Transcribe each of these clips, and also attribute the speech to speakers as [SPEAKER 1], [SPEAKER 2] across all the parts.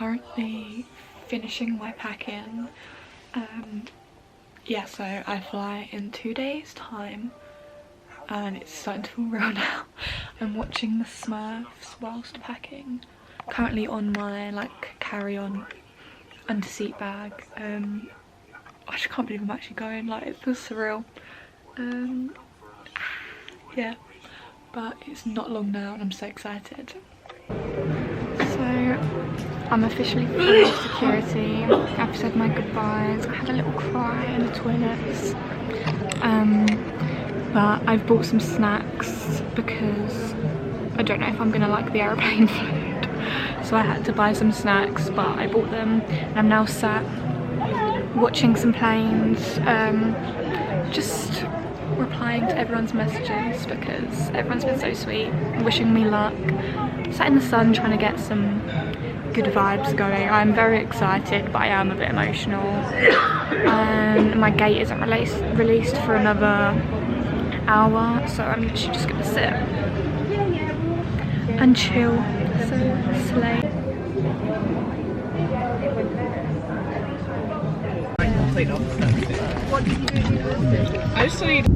[SPEAKER 1] currently finishing my packing. Yeah, so I fly in 2 days time and it's starting to feel real now. I'm watching the Smurfs whilst packing. Currently on my like carry-on under seat bag. I just can't believe I'm actually going, like it feels surreal. Yeah, but it's not long now and I'm so excited. So I'm officially free of security. I've said my goodbyes. I had a little cry in the toilets. But I've bought some snacks because I don't know if I'm gonna like the aeroplane food. So I had to buy some snacks, but I bought them and I'm now sat watching some planes, just replying to everyone's messages because everyone's been so sweet, wishing me luck. Sat in the sun trying to get some good vibes going. I'm very excited, but I am a bit emotional. And my gate isn't released for another hour, so I'm literally just gonna sit and chill. So slay. What did you do? I just need.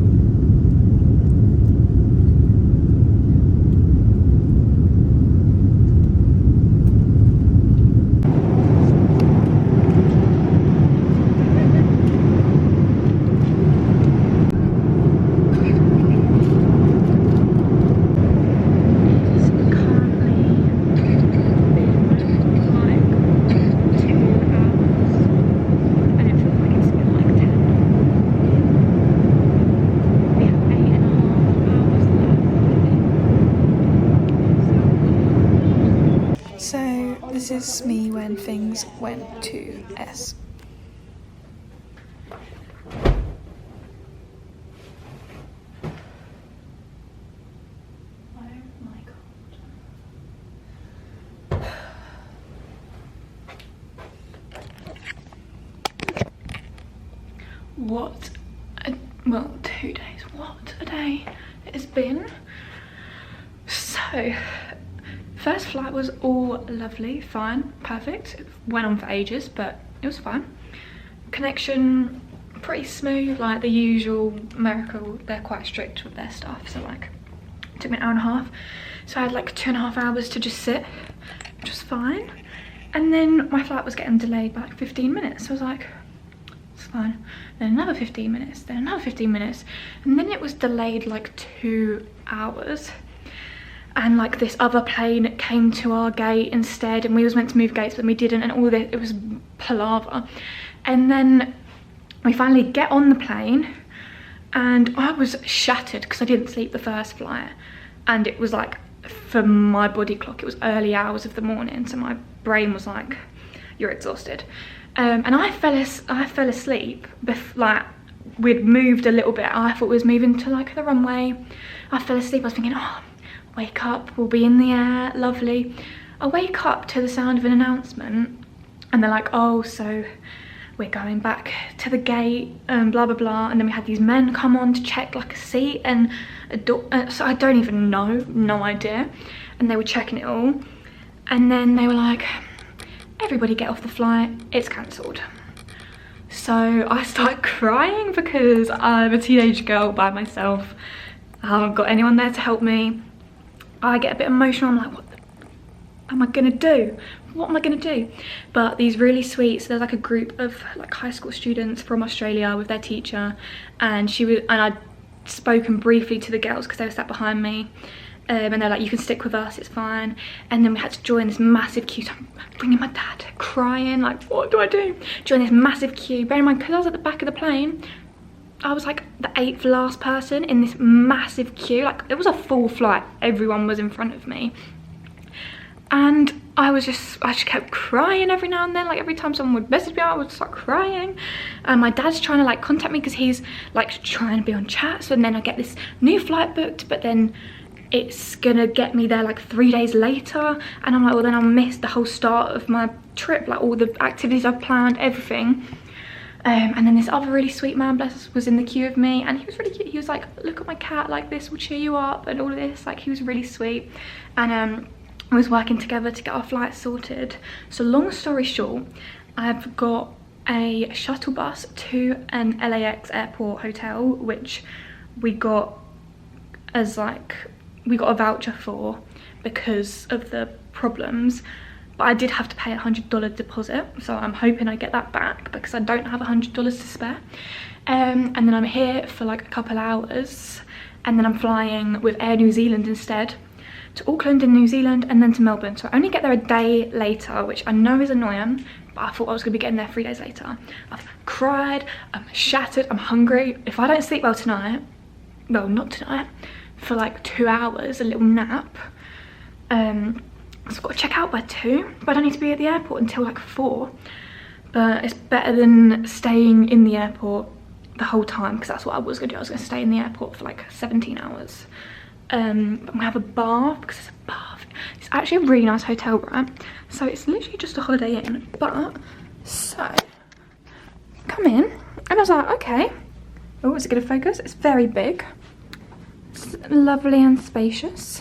[SPEAKER 1] This is me when things went to S. Oh my god. What well, 2 days. What a day it's been. So first flight was all lovely, fine, perfect. It went on for ages, but it was fine. Connection, pretty smooth, like the usual. America, they're quite strict with their stuff, so like, it took me an hour and a half. So I had like 2.5 hours to just sit, which was fine. And then my flight was getting delayed by like 15 minutes, so I was like, it's fine. Then another 15 minutes, then another 15 minutes. And then it was delayed like 2 hours. And like this other plane came to our gate instead, and we was meant to move gates, but we didn't, and all this, it was palaver. And then we finally get on the plane, and I was shattered because I didn't sleep the first flight, and it was like, for my body clock, it was early hours of the morning, so my brain was like, you're exhausted. And I fell asleep, like we'd moved a little bit. I thought we was moving to like the runway. I fell asleep. I was thinking, oh, wake up, we'll be in the air, lovely. I wake up to the sound of an announcement, and they're like, oh, so we're going back to the gate and blah blah blah. And then we had these men come on to check like a seat and a door, so I don't even know, no idea. And they were checking it all, and then they were like, everybody get off the flight, it's cancelled. So I started crying because I'm a teenage girl by myself. I haven't got anyone there to help me. I get a bit emotional. I'm like, what am I gonna do? What am I gonna do? But these really sweet, so there's like a group of like high school students from Australia with their teacher, and I'd spoken briefly to the girls because they were sat behind me, and they're like, you can stick with us, it's fine. And then we had to join this massive queue. So I'm bringing my dad, crying, like, what do I do? Join this massive queue. Bear in mind, because I was at the back of the plane, I was like the 8th last person in this massive queue. Like, it was a full flight, everyone was in front of me. And I just kept crying every now and then. Like, every time someone would message me, I would start crying. And my dad's trying to like contact me because he's like trying to be on chat. So then I get this new flight booked, but then it's gonna get me there like 3 days later. And I'm like, well, then I'll miss the whole start of my trip, like all the activities I've planned, everything. And then this other really sweet man, bless us, was in the queue with me, and he was really cute. He was like, look at my cat, like this will cheer you up and all of this. Like, he was really sweet. And was working together to get our flights sorted. So long story short, I've got a shuttle bus to an LAX airport hotel, which we got as like, we got a voucher for because of the problems, but I did have to pay $100 deposit, so I'm hoping I get that back because I don't have $100 to spare. And then I'm here for like a couple hours, and then I'm flying with Air New Zealand instead to Auckland in New Zealand, and then to Melbourne. So I only get there a day later, which I know is annoying, but I thought I was gonna be getting there 3 days later. I've cried, I'm shattered, I'm hungry. If I don't sleep well tonight, well, not tonight, for like 2 hours, a little nap, so I've got to check out by 2, but I don't need to be at the airport until like 4. But it's better than staying in the airport the whole time, because that's what I was gonna do. I was gonna stay in the airport for like 17 hours. But I'm gonna have a bath, because it's a bath. It's actually a really nice hotel, right? So it's literally just a Holiday Inn. But, so, come in, and I was like, okay. Oh, is it gonna focus? It's very big. It's lovely and spacious.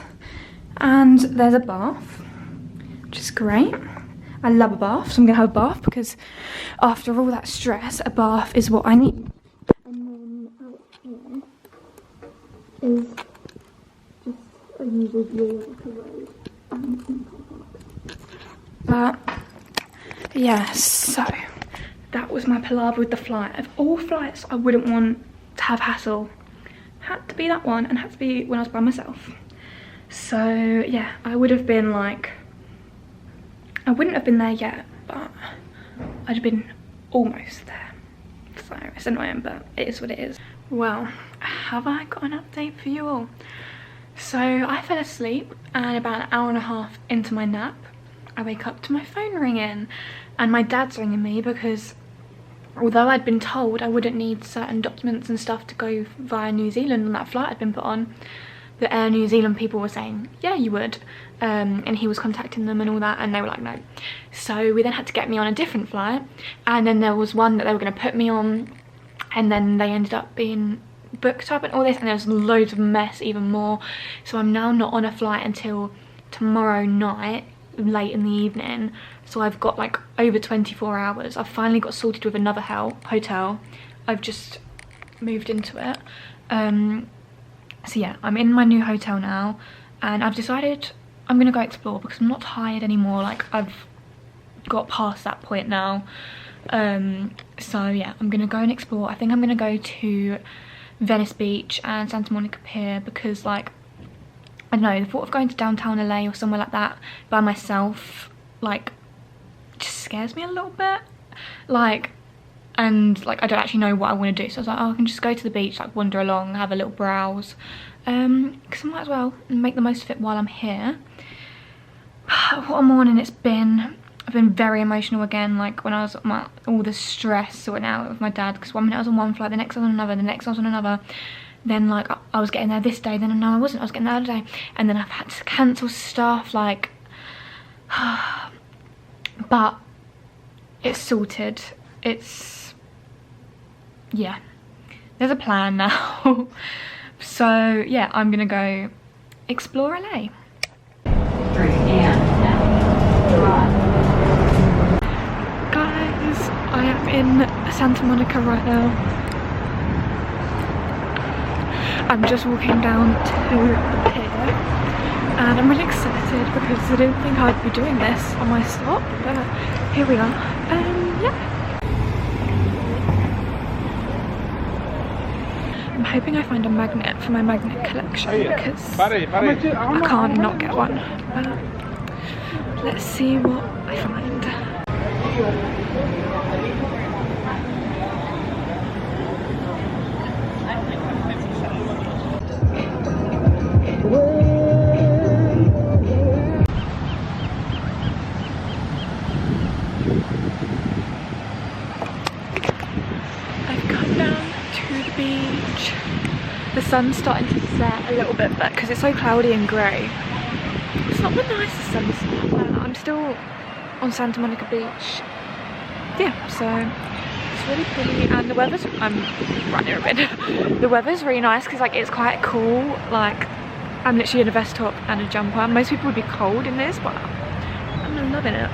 [SPEAKER 1] And there's a bath, which is great. I love a bath, so I'm gonna have a bath because after all that stress, a bath is what I need. And then out here is just a usual view of the road. But yeah, so that was my palaver with the flight. Of all flights I wouldn't want to have hassle, had to be that one, and had to be when I was by myself. So yeah, I would have been like, I wouldn't have been there yet, but I'd have been almost there. So it's annoying, but it is what it is. Well, have I got an update for you all? So I fell asleep, and about an hour and a half into my nap, I wake up to my phone ringing, and my dad's ringing me because although I'd been told I wouldn't need certain documents and stuff to go via New Zealand on that flight I'd been put on, the Air New Zealand people were saying, yeah, you would. And he was contacting them and all that, and they were like, no. So we then had to get me on a different flight, and then there was one that they were going to put me on, and then they ended up being booked up and all this, and there was loads of mess even more. So I'm now not on a flight until tomorrow night, late in the evening. So I've got like over 24 hours. I've finally got sorted with another hotel. I've just moved into it. So yeah, I'm in my new hotel now, and I've decided I'm gonna go explore because I'm not tired anymore. Like, I've got past that point now. So yeah, I'm gonna go and explore. I think I'm gonna go to Venice Beach and Santa Monica Pier because, like, I don't know, the thought of going to downtown LA or somewhere like that by myself, like, just scares me a little bit. Like, and like I don't actually know what I want to do, so I was like, oh, I can just go to the beach, like wander along, have a little browse, because I might as well make the most of it while I'm here. What a morning it's been. I've been very emotional again, like when I was all the stress sorting out with my dad, because 1 minute I was on one flight, the next I was on another, the next I was on another, then like I was getting there this day, then no I wasn't, I was getting there the other day, and then I've had to cancel stuff, like but it's sorted. It's, yeah, there's a plan now. So yeah, I'm gonna go explore LA. Guys, I am in Santa Monica right now. I'm just walking down to the pier, and I'm really excited because I didn't think I'd be doing this on my stop, but here we are. Yeah. I'm hoping I find a magnet for my magnet collection because I can't not get one. But let's see what I find. I've come down to the beach. The sun's starting to set a little bit back because it's so cloudy and grey. It's not the nicest sunset, but I'm still on Santa Monica Beach. Yeah, so it's really pretty, and the weather's, I'm right near a bit. The weather's really nice because like it's quite cool, like I'm literally in a vest top and a jumper. Most people would be cold in this, but I'm loving it.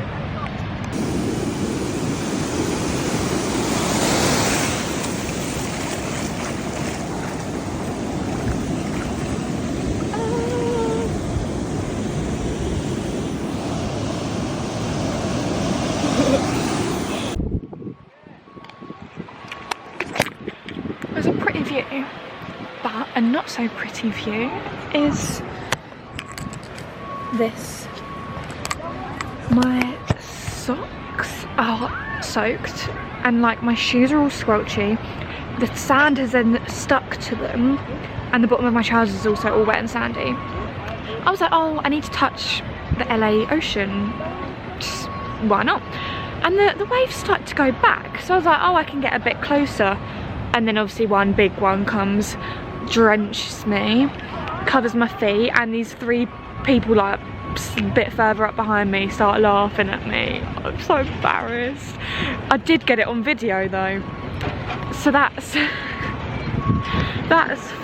[SPEAKER 1] There's a pretty view, but a not so pretty view is this. My socks are soaked and like my shoes are all squelchy. The sand has then stuck to them and the bottom of my trousers is also all wet and sandy. I was like, oh, I need to touch the LA ocean. Just, why not? And the waves start to go back, so I was like, oh, I can get a bit closer. And then obviously one big one comes, drenches me, covers my feet, and these three people like a bit further up behind me start laughing at me. I'm so embarrassed. I did get it on video though, so that's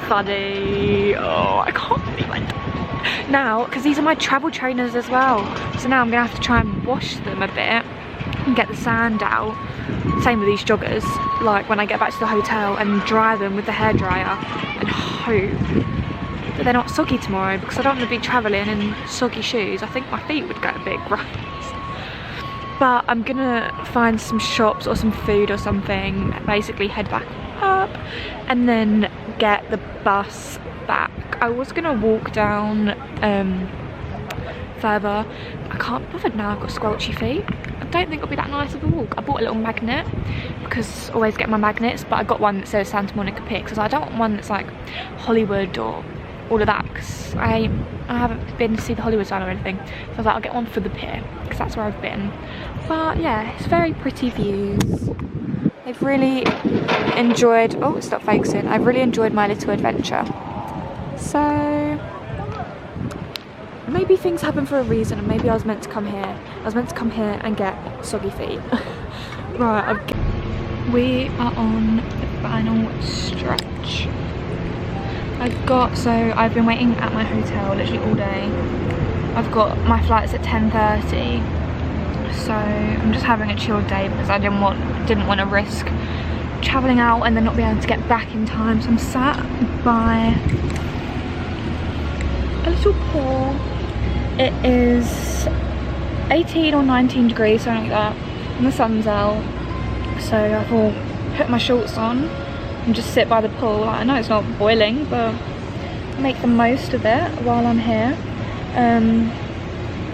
[SPEAKER 1] funny. Oh, I can't believe I did it. Now, because these are my travel trainers as well, so now I'm gonna have to try and wash them a bit and get the sand out. Same with these joggers, like when I get back to the hotel, and dry them with the hairdryer and hope that they're not soggy tomorrow, because I don't want to be travelling in soggy shoes. I think my feet would go a bit gross. But I'm gonna find some shops or some food or something, basically head back up and then get the bus back. I was gonna walk down further. I can't be bothered now, I've got squelchy feet. I don't think it'll be that nice of a walk. I bought a little magnet because I always get my magnets, but I got one that says Santa Monica Pier because I don't want one that's like Hollywood or all of that, because I haven't been to see the Hollywood sign or anything. So I was like, I'll get one for the pier because that's where I've been. But yeah, it's very pretty views. I've really enjoyed, oh, stop focusing. I've really enjoyed my little adventure. So maybe things happen for a reason, and maybe I was meant to come here. I was meant to come here and get soggy feet. Right, we are on the final stretch. I've been waiting at my hotel literally all day. I've got my flight's at 10:30, so I'm just having a chill day because I didn't want to risk travelling out and then not be able to get back in time. So I'm sat by a little pool. It is 18 or 19 degrees, something like that, and the sun's out. So I thought, put my shorts on and just sit by the pool. Like, I know it's not boiling, but make the most of it while I'm here.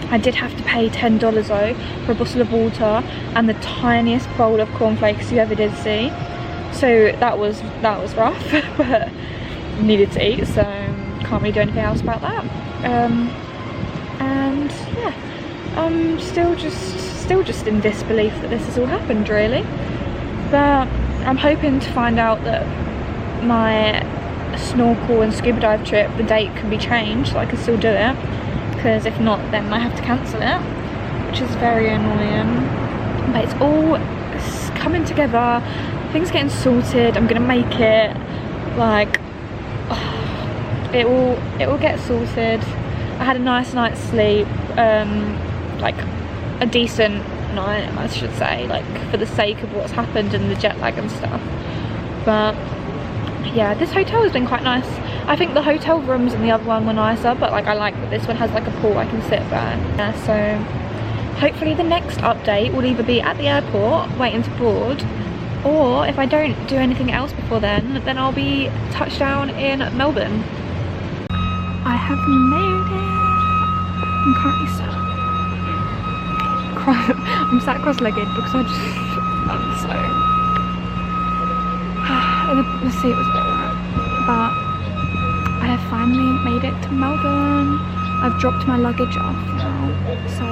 [SPEAKER 1] I did have to pay $10 though for a bottle of water and the tiniest bowl of cornflakes you ever did see. So that was rough, but needed to eat, so can't really do anything else about that. And yeah, I'm still just in disbelief that this has all happened, really. But I'm hoping to find out that my snorkel and scuba dive trip, the date can be changed so I can still do it, because if not then I have to cancel it, which is very annoying. But it's all coming together, things getting sorted. I'm gonna make it, like, it will get sorted. I had a nice night's sleep, like a decent night I should say, like for the sake of what's happened and the jet lag and stuff. But yeah, this hotel has been quite nice. I think the hotel rooms in the other one were nicer, but like I like that this one has like a pool I can sit there. Yeah, so hopefully the next update will either be at the airport waiting to board, or if I don't do anything else before then I'll be touchdown in Melbourne. I have made it. I'm currently I'm sat cross-legged because I'm so the seat was a bit wet, but I have finally made it to Melbourne. I've dropped my luggage off now, so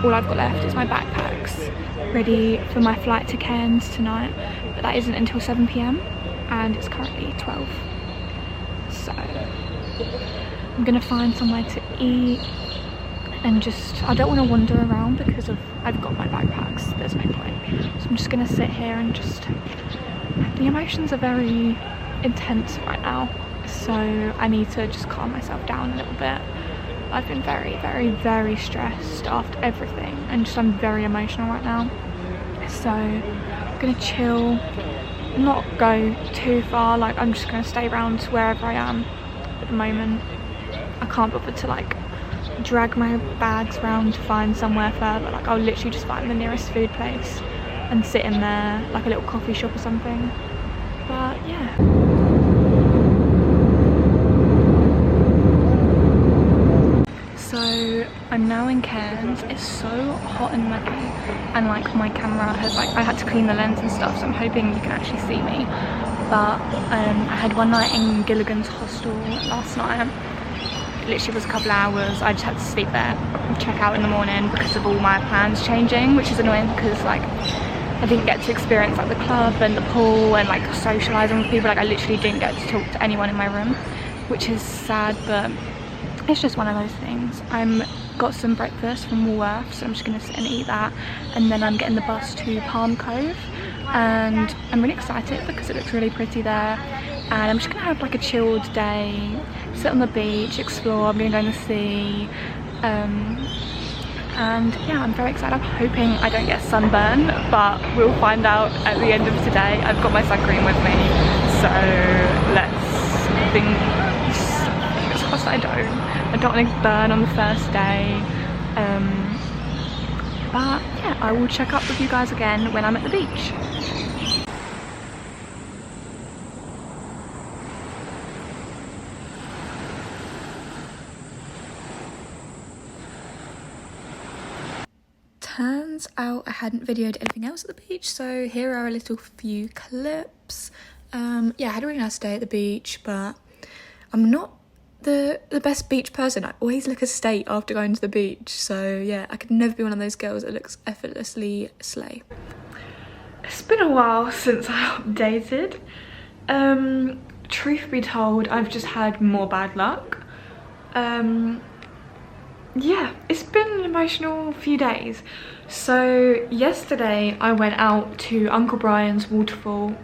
[SPEAKER 1] all I've got left is my backpacks, ready for my flight to Cairns tonight, but that isn't until 7 PM and it's currently 12, so I'm gonna find somewhere to eat and just, I don't want to wander around because I've got my backpacks, there's no point. So I'm just gonna sit here and just, the emotions are very intense right now. so I need to just calm myself down a little bit. I've been very stressed after everything, and just I'm very emotional right now. So I'm gonna chill, not go too far, like I'm just gonna stay around wherever I am at the moment. I can't bother to like drag my bags around to find somewhere further. Like I'll literally just find the nearest food place and sit in there, like a little coffee shop or something. But yeah. So I'm now in Cairns. It's so hot and muggy, and like my camera has like, I had to clean the lens and stuff, so I'm hoping you can actually see me. But I had one night in Gilligan's hostel last night. It literally was a couple of hours. I just had to sleep there and check out in the morning because of all my plans changing, which is annoying because like I didn't get to experience like the club and the pool and like socialising with people. Like I literally didn't get to talk to anyone in my room, which is sad, but it's just one of those things. I'm got some breakfast from Woolworths, so I'm just gonna sit and eat that, and then I'm getting the bus to Palm Cove, and I'm really excited because it looks really pretty there. And I'm just gonna have like a chilled day, sit on the beach, explore. I'm gonna go in the sea, and yeah, I'm very excited. I'm hoping I don't get sunburn, but we'll find out at the end of today. I've got my sun cream with me, so let's fingers crossed I don't want to burn on the first day. But yeah, I will check up with you guys again when I'm at the beach. Turns out I hadn't videoed anything else at the beach, so here are a little few clips. Yeah, I had a really nice day at the beach, but I'm not the best beach person. I always look a state after going to the beach, so yeah, I could never be one of those girls that looks effortlessly slay. It's been a while since I updated. Truth be told, I've just had more bad luck. Yeah, it's been an emotional few days. So yesterday I went out to Uncle Brian's waterfall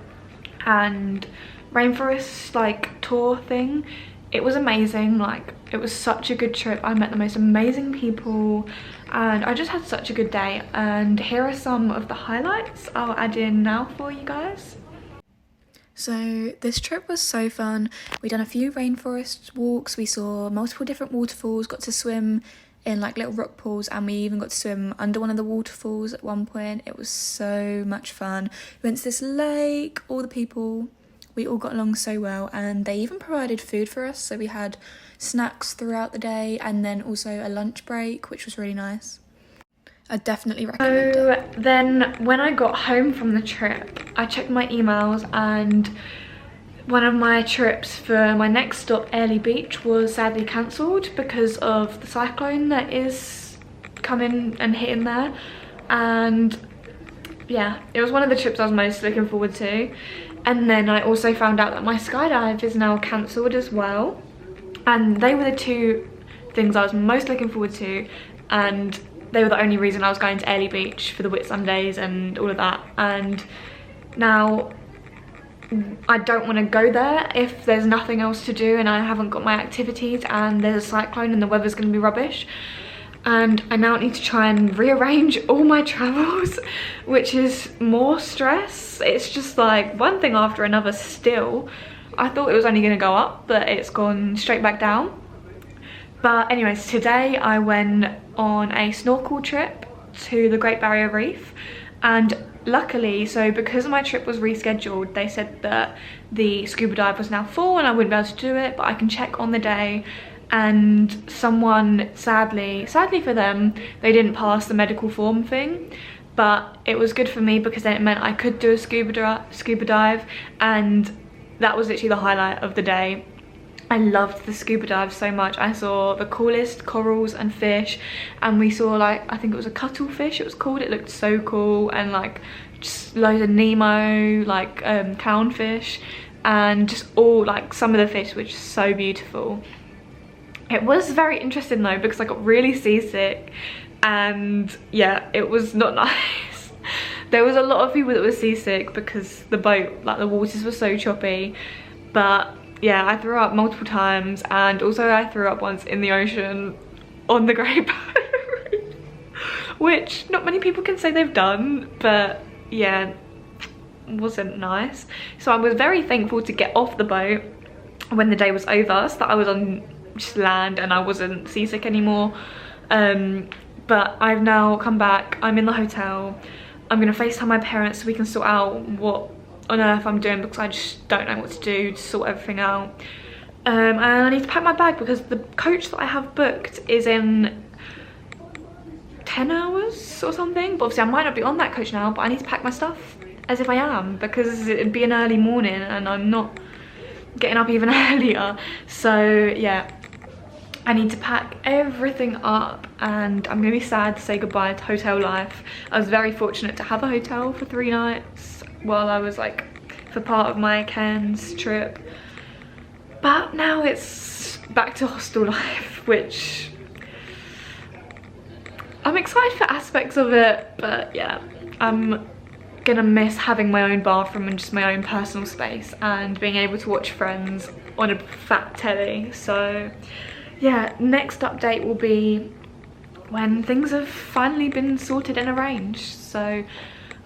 [SPEAKER 1] and rainforest like tour thing. It was amazing. Like it was such a good trip. I met the most amazing people and I just had such a good day, and here are some of the highlights I'll add in now for you guys. So this trip was so fun. We done a few rainforest walks, we saw multiple different waterfalls, got to swim in like little rock pools, and we even got to swim under one of the waterfalls at one point. It was so much fun. We went to this lake, all the people, we all got along so well, and they even provided food for us, so we had snacks throughout the day and then also a lunch break, which was really nice. I definitely recommend it. Then when I got home from the trip, I checked my emails, and one of my trips for my next stop, Airlie Beach, was sadly cancelled because of the cyclone that is coming and hitting there. And yeah, it was one of the trips I was most looking forward to. And then I also found out that my skydive is now cancelled as well. And they were the two things I was most looking forward to, and they were the only reason I was going to Airlie Beach for the Whitsundays and all of that. And now I don't want to go there if there's nothing else to do and I haven't got my activities and there's a cyclone and the weather's going to be rubbish. And I now need to try and rearrange all my travels, which is more stress. It's just like one thing after another still. I thought it was only going to go up, but it's gone straight back down. But anyways, today I went on a snorkel trip to the Great Barrier Reef, and luckily, so because my trip was rescheduled, they said that the scuba dive was now full and I wouldn't be able to do it, but I can check on the day. And someone, sadly for them, they didn't pass the medical form thing, but it was good for me because then it meant I could do a scuba dive, and that was literally the highlight of the day. I loved the scuba dive so much. I saw the coolest corals and fish, and we saw like, I think it was a cuttlefish it was called. It looked so cool, and like just loads of Nemo, like clownfish, and just all like some of the fish were just so beautiful. It was very interesting though because I got really seasick, and yeah, it was not nice. There was a lot of people that were seasick because the boat, like the waters were so choppy, but yeah, I threw up multiple times, and also I threw up once in the ocean on the Great Barrier Reef, which not many people can say they've done, but yeah, wasn't nice. So I was very thankful to get off the boat when the day was over, so that I was on just land and I wasn't seasick anymore. But I've now come back, I'm in the hotel. I'm gonna FaceTime my parents so we can sort out what on earth I'm doing, because I just don't know what to do to sort everything out. And I need to pack my bag because the coach that I have booked is in 10 hours or something. But obviously I might not be on that coach now, but I need to pack my stuff as if I am, because it'd be an early morning and I'm not getting up even earlier. So yeah, I need to pack everything up, and I'm gonna be sad to say goodbye to hotel life. I was very fortunate to have a hotel for 3 nights while I was like for part of my Cairns trip, but now it's back to hostel life, which I'm excited for aspects of it, but yeah, I'm gonna miss having my own bathroom and just my own personal space and being able to watch Friends on a fat telly. So yeah, next update will be when things have finally been sorted and arranged. So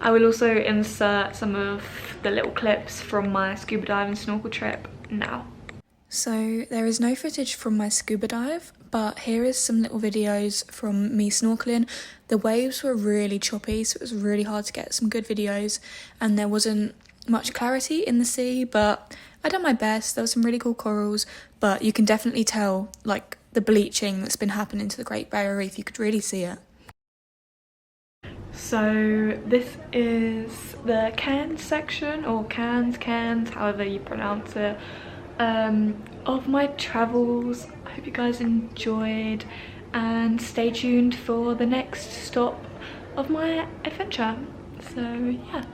[SPEAKER 1] I will also insert some of the little clips from my scuba dive and snorkel trip now. So there is no footage from my scuba dive, but here is some little videos from me snorkeling. The waves were really choppy, so it was really hard to get some good videos, and there wasn't much clarity in the sea, but I done my best. There were some really cool corals, but you can definitely tell like the bleaching that's been happening to the Great Barrier Reef. You could really see it. So this is the Cairns section, or Cairns, however you pronounce it, of my travels. I hope you guys enjoyed, and stay tuned for the next stop of my adventure. So yeah.